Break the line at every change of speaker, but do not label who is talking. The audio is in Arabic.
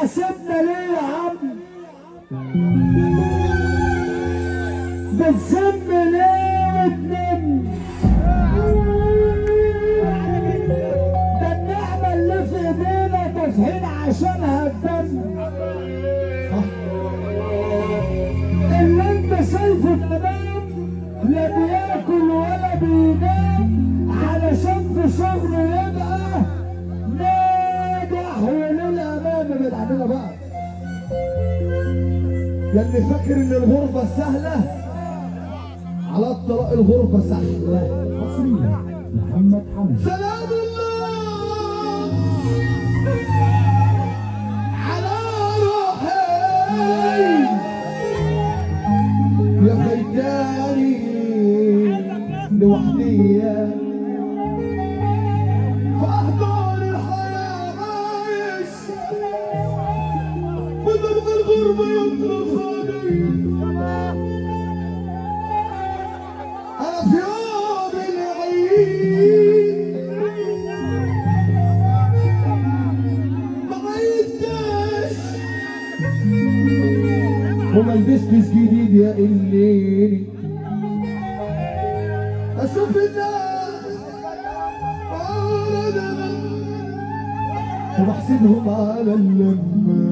بتحاسبنا ليه يا عم؟ بتسم ليه وتنم؟ ده النعمة اللي في ايدينا دافعين عشانها الدم. اللي انت شايفه تمام لا بياكل ولا بينام علشان في شغله يبقى ناجح وللامام. ابعد عننا بقى يا اللي فاكر ان الغربة سهلة. على الطلاق الغربة سهلة.
حصريا محمد حمد.
سلام الله على روحي يا فايتاني لوحدي في أحضان الحياة عايش بدمع الغربة يطلفني. أنا في يوم العيد ما عدتش وما لبستش جديد يا الليل. اشوف الناس وبحسدهم على اللمة